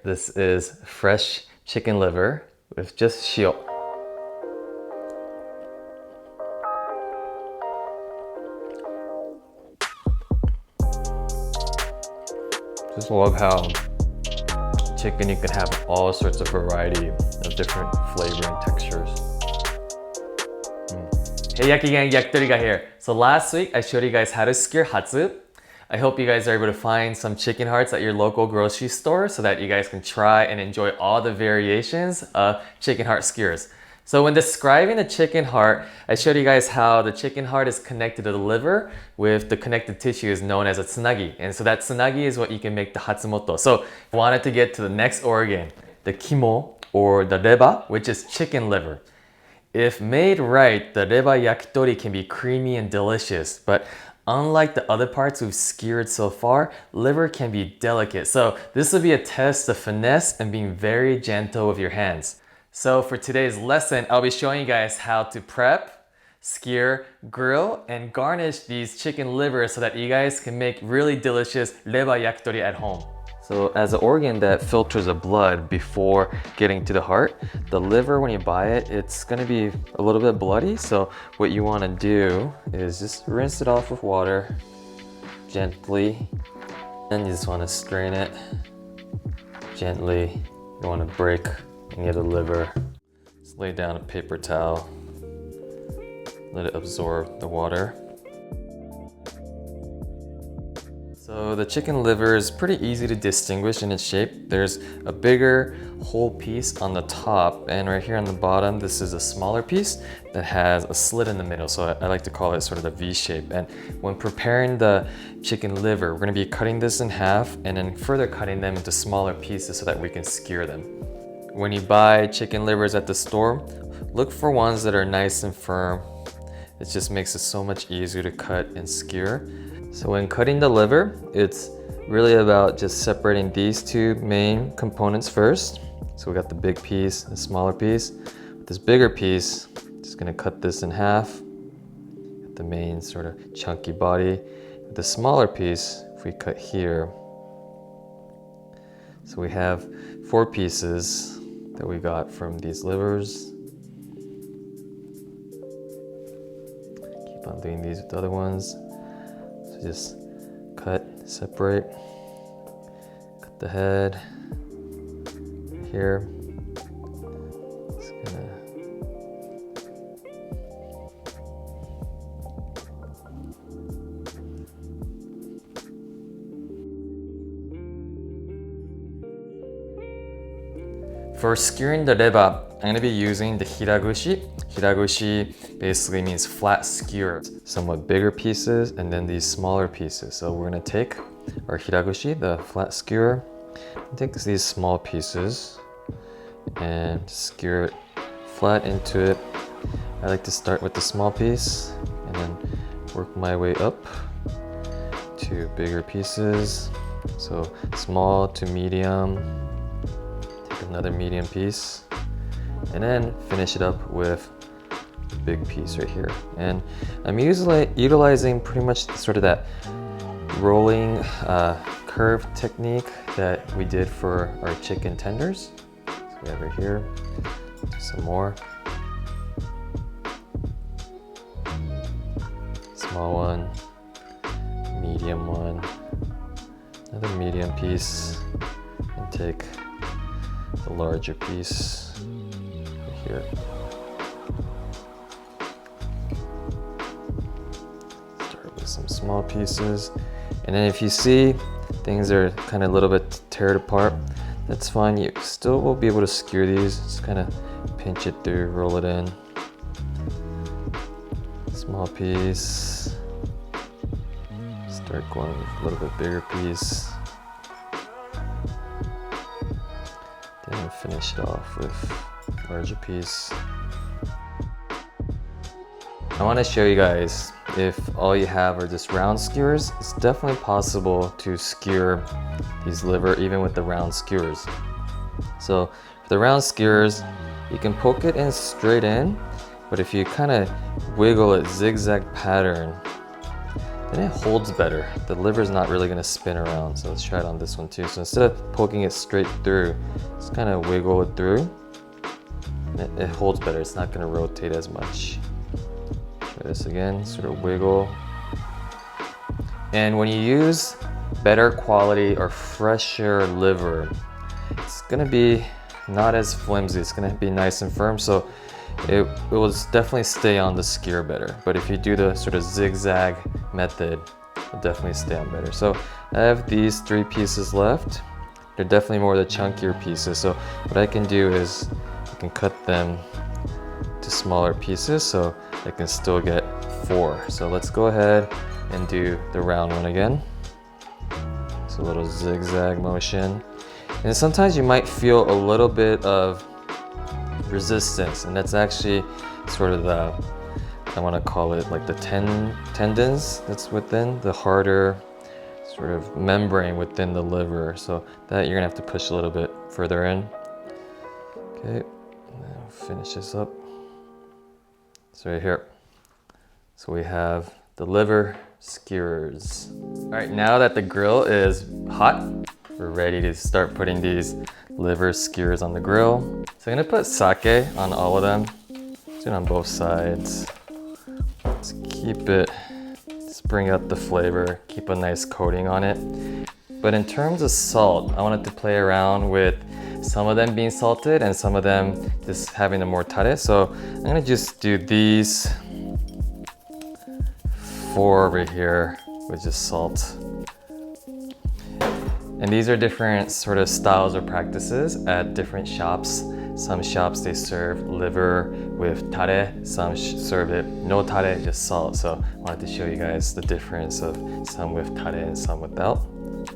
This is fresh chicken liver with just shio. Just love how chicken you can have all sorts of variety of different flavor and textures. Hey Yaki Gang, Yakitori here. So last week I showed you guys how to skewer Hatsu. I hope you guys are able to find some chicken hearts at your local grocery store so that you guys can try and enjoy all the variations of chicken heart skewers. So when describing the chicken heart, I showed you guys how the chicken heart is connected to the liver with the connective tissue is known as a tsunagi. And so that tsunagi is what you can make the hatsumoto. So I wanted to get to the next organ, the kimo or the reba, which is chicken liver. If made right, the Reba Yakitori can be creamy and delicious, but unlike the other parts we've skewered so far, liver can be delicate. So this will be a test of finesse and being very gentle with your hands. So for today's lesson, I'll be showing you guys how to prep, skewer, grill, and garnish these chicken livers so that you guys can make really delicious Reba Yakitori at home. So as an organ that filters the blood before getting to the heart, the liver, when you buy it, it's gonna be a little bit bloody. So what you wanna do is just rinse it off with water gently. Then you just wanna strain it gently. You wanna break any of the liver. Just lay down a paper towel. Let it absorb the water. So the chicken liver is pretty easy to distinguish in its shape. There's a bigger whole piece on the top, and right here on the bottom, this is a smaller piece that has a slit in the middle. So I like to call it sort of the V shape. And when preparing the chicken liver, we're gonna be cutting this in half and then further cutting them into smaller pieces so that we can skewer them. When you buy chicken livers at the store, look for ones that are nice and firm. It just makes it so much easier to cut and skewer. So when cutting the liver, it's really about just separating these two main components first. So we got the big piece, the smaller piece. With this bigger piece, just gonna cut this in half. Got the main sort of chunky body. With the smaller piece, if we cut here, so we have 4 pieces that we got from these livers. Keep on doing these with the other ones. So just cut, separate, cut the head here. Just gonna For skewering the reba, I'm going to be using the Hiragushi. Hiragushi basically means flat skewer. Somewhat bigger pieces and then these smaller pieces. So we're going to take our Hiragushi, the flat skewer, and take these small pieces and skewer it flat into it. I like to start with the small piece and then work my way up to bigger pieces. So small to medium. Another medium piece, and then finish it up with the big piece right here. And I'm utilizing pretty much sort of that rolling curve technique that we did for our chicken tenders. So we have right here, some more. Small one, medium one, another medium piece, and take the larger piece right here. Start with some small pieces. And then if you see things are kind of a little bit teared apart, that's fine. You still will be able to skewer these. Just kind of pinch it through, roll it in. Small piece. Start going with a little bit bigger piece. Then finish it off with a larger piece. I want to show you guys, if all you have are just round skewers, it's definitely possible to skewer these liver even with the round skewers. So for the round skewers, you can poke it in straight in, but if you kind of wiggle it zigzag pattern, then it holds better. The liver's not really gonna spin around, so let's try it on this one too. So instead of poking it straight through, just kind of wiggle it through. It holds better, it's not gonna rotate as much. Try this again, sort of wiggle. And when you use better quality or fresher liver, it's gonna be not as flimsy, it's gonna be nice and firm, so it will definitely stay on the skewer better. But if you do the sort of zigzag method, it'll definitely stay on better. So I have these 3 pieces left. They're definitely more the chunkier pieces, so what I can do is I can cut them to smaller pieces so I can still get 4. So let's go ahead and do the round one again. It's a little zigzag motion. And sometimes you might feel a little bit of resistance, and that's actually sort of the, I want to call it like the tendons that's within the harder sort of membrane within the liver. So that you're gonna have to push a little bit further in. Okay, now finish this up. So right here. So we have the liver skewers. All right, now that the grill is hot, we're ready to start putting these liver skewers on the grill. So I'm gonna put sake on all of them. Do it on both sides. Let's keep it, just bring out the flavor, keep a nice coating on it. But in terms of salt, I wanted to play around with some of them being salted and some of them just having a more tare. So I'm gonna just do these 4 over here with just salt. And these are different sort of styles or practices at different shops. Some shops they serve liver with tare, some serve it no tare, just salt. So I wanted to show you guys the difference of some with tare and some without.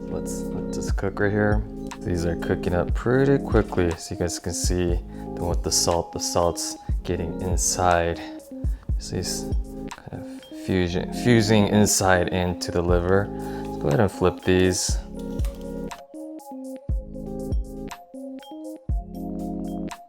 Let's let this cook right here. These are cooking up pretty quickly, so you guys can see with the salt's getting inside. So these kind of fusing inside into the liver. Let's go ahead and flip these.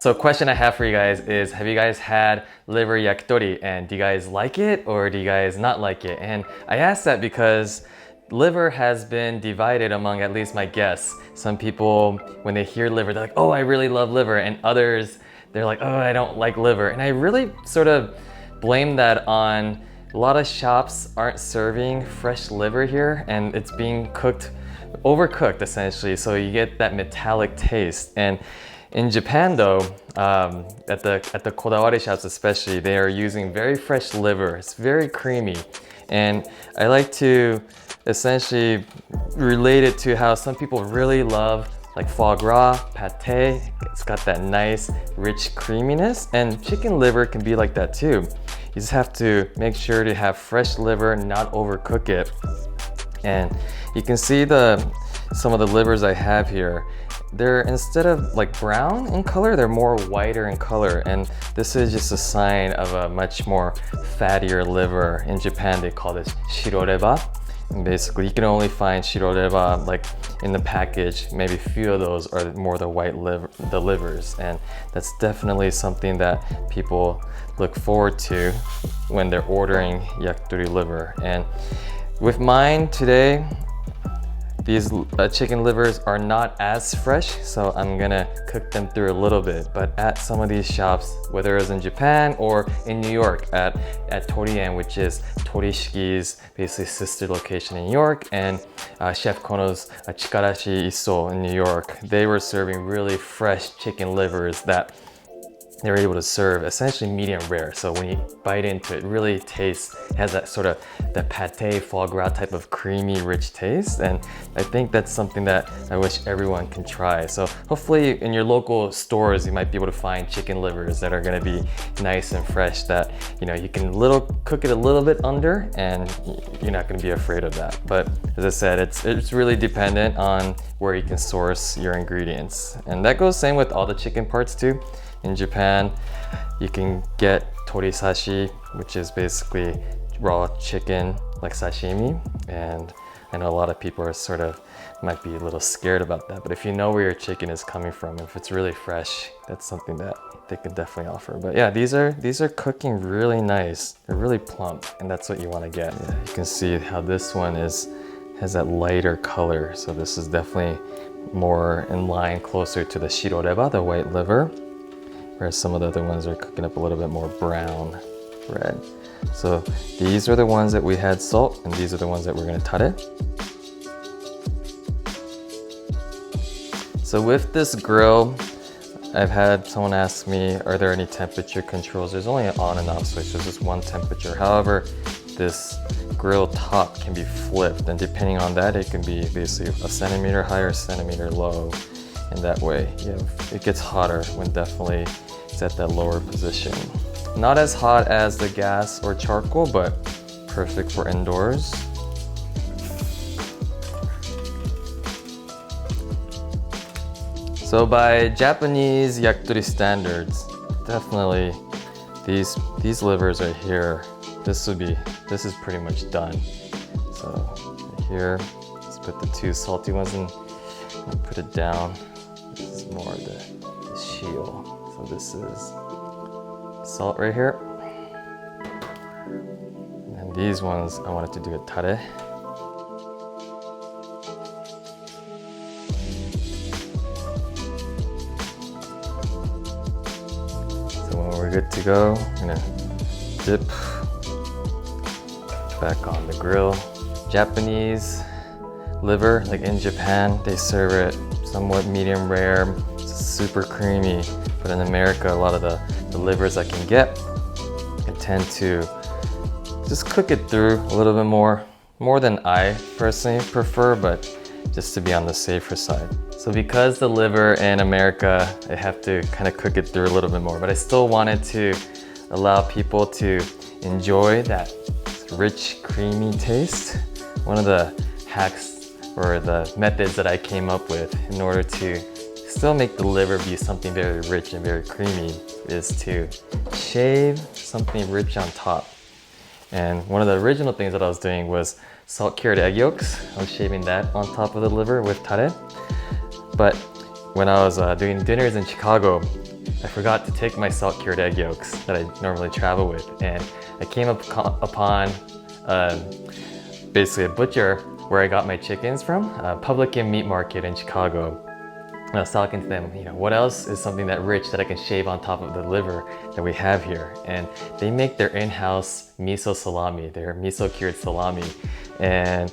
So question I have for you guys is, have you guys had liver yakitori, and do you guys like it or do you guys not like it? And I ask that because liver has been divided among at least my guests. Some people, when they hear liver, they're like, oh, I really love liver, and others, they're like, oh, I don't like liver. And I really sort of blame that on a lot of shops aren't serving fresh liver here, and it's being cooked, overcooked essentially, so you get that metallic taste. And in Japan though, at the kodawari shops especially, they are using very fresh liver. It's very creamy. And I like to essentially relate it to how some people really love like foie gras, pate. It's got that nice, rich creaminess, and chicken liver can be like that too. You just have to make sure to have fresh liver, not overcook it. And you can see some of the livers I have here. They're, instead of like brown in color, they're more whiter in color. And this is just a sign of a much more fattier liver. In Japan, they call this shiroreba. And basically, you can only find shiroreba like in the package. Maybe a few of those are more the white livers. And that's definitely something that people look forward to when they're ordering yakitori liver. And with mine today, these chicken livers are not as fresh, so I'm gonna cook them through a little bit. But at some of these shops, whether it's in Japan or in New York at Torien, which is Torishiki's basically sister location in New York, and Chef Kono's Chikarashi Iso in New York, they were serving really fresh chicken livers that they were able to serve essentially medium rare. So when you bite into it, it really tastes, it has that sort of the pate foie gras type of creamy, rich taste. And I think that's something that I wish everyone can try. So hopefully in your local stores, you might be able to find chicken livers that are gonna be nice and fresh, that you know you can cook it a little bit under, and you're not gonna be afraid of that. But as I said, it's really dependent on where you can source your ingredients. And that goes same with all the chicken parts too. In Japan, you can get torisashi, which is basically raw chicken like sashimi. And I know a lot of people are sort of might be a little scared about that. But if you know where your chicken is coming from, if it's really fresh, that's something that they can definitely offer. But yeah, these are cooking really nice. They're really plump, and that's what you want to get. Yeah, you can see how this one has that lighter color. So this is definitely more in line, closer to the shiroreba, the white liver, whereas some of the other ones are cooking up a little bit more brown red. So these are the ones that we had salt, and these are the ones that we're going to tare. So with this grill, I've had someone ask me, are there any temperature controls? There's only an on and off switch, there's just one temperature. However, this grill top can be flipped, and depending on that, it can be basically a centimeter high or a centimeter low. And that way, it gets hotter when definitely it's at that lower position. Not as hot as the gas or charcoal, but perfect for indoors. So by Japanese yakitori standards, definitely these livers are here. This is pretty much done. So here, let's put the two salty ones in and put it down. This is more of the shield. So this is salt right here. And these ones, I wanted to do a tare. So when we're good to go, I'm gonna dip back on the grill. Japanese liver, like in Japan, they serve it somewhat medium rare. It's super creamy. But in America, a lot of the livers I can get, I tend to just cook it through a little bit more than I personally prefer, but just to be on the safer side. So because the liver in America, I have to kind of cook it through a little bit more, but I still wanted to allow people to enjoy that rich, creamy taste. One of the hacks or the methods that I came up with in order to still make the liver be something very rich and very creamy is to shave something rich on top. And one of the original things that I was doing was salt cured egg yolks. I was shaving that on top of the liver with tare. But when I was doing dinners in Chicago, I forgot to take my salt cured egg yolks that I normally travel with, and I came upon basically a butcher where I got my chickens from, Publican Meat Market in Chicago. And I was talking to them, what else is something that rich that I can shave on top of the liver that we have here? And they make their in-house miso salami, their miso cured salami. And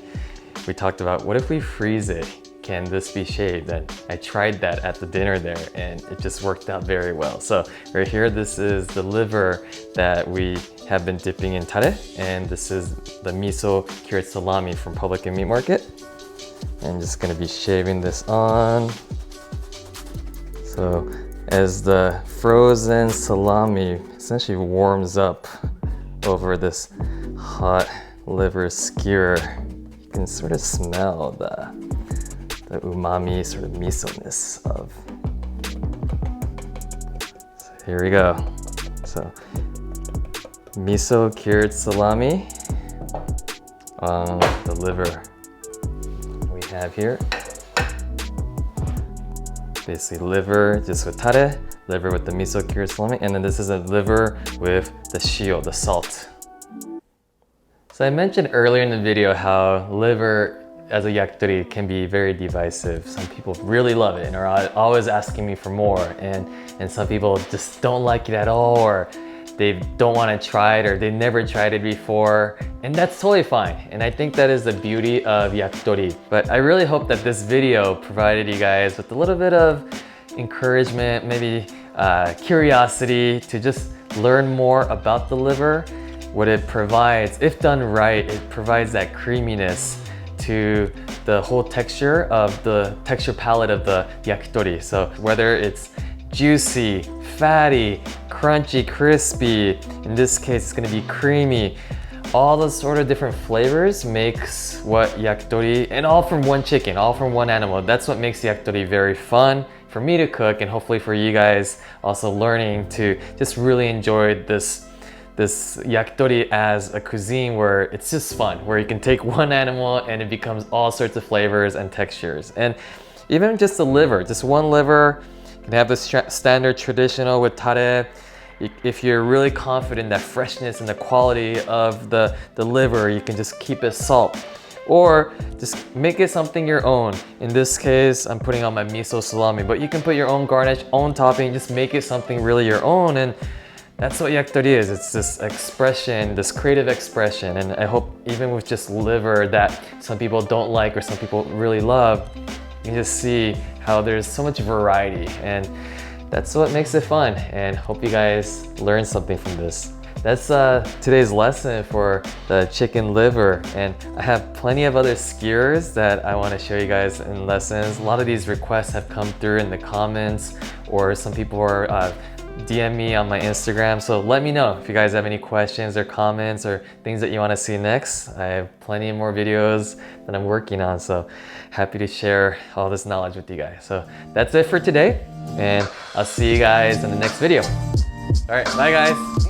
we talked about, what if we freeze it? Can this be shaved? And I tried that at the dinner there, and it just worked out very well. So right here, this is the liver that we have been dipping in tare, and this is the miso cured salami from Publican Meat Market. I'm just gonna be shaving this on. So as the frozen salami essentially warms up over this hot liver skewer, you can sort of smell the umami sort of miso-ness of. So here we go. So miso cured salami on the liver we have here. Basically liver just with tare, liver with the miso cured salami, and then this is a liver with the shio, the salt. So I mentioned earlier in the video how liver as a yakitori can be very divisive. Some people really love it and are always asking me for more, and some people just don't like it at all, or they don't want to try it, or they never tried it before, and that's totally fine. And I think that is the beauty of yakitori. But I really hope that this video provided you guys with a little bit of encouragement, maybe curiosity to just learn more about the liver. What it provides, if done right, it provides that creaminess to the whole texture of the texture palette of the yakitori. So whether it's juicy, fatty, crunchy, crispy, in this case it's gonna be creamy, all those sort of different flavors makes what yakitori, and all from one chicken, all from one animal. That's what makes yakitori very fun for me to cook, and hopefully for you guys also learning to just really enjoy this this yakitori as a cuisine where it's just fun, where you can take one animal and it becomes all sorts of flavors and textures. And even just the liver, just one liver, you can have the standard traditional with tare. If you're really confident in that freshness and the quality of the liver, you can just keep it salt. Or just make it something your own. In this case, I'm putting on my miso salami, but you can put your own garnish, own topping, just make it something really your own. And that's what yakitori is. It's this expression, this creative expression. And I hope even with just liver that some people don't like or some people really love, you can just see how there's so much variety. And that's what makes it fun. And hope you guys learned something from this. That's today's lesson for the chicken liver, and I have plenty of other skewers that I want to show you guys in lessons. A lot of these requests have come through in the comments, or some people are DM me on my Instagram, so let me know if you guys have any questions or comments or things that you want to see next. I have plenty more videos that I'm working on, so happy to share all this knowledge with you guys. So that's it for today, and I'll see you guys in the next video. All right, bye guys.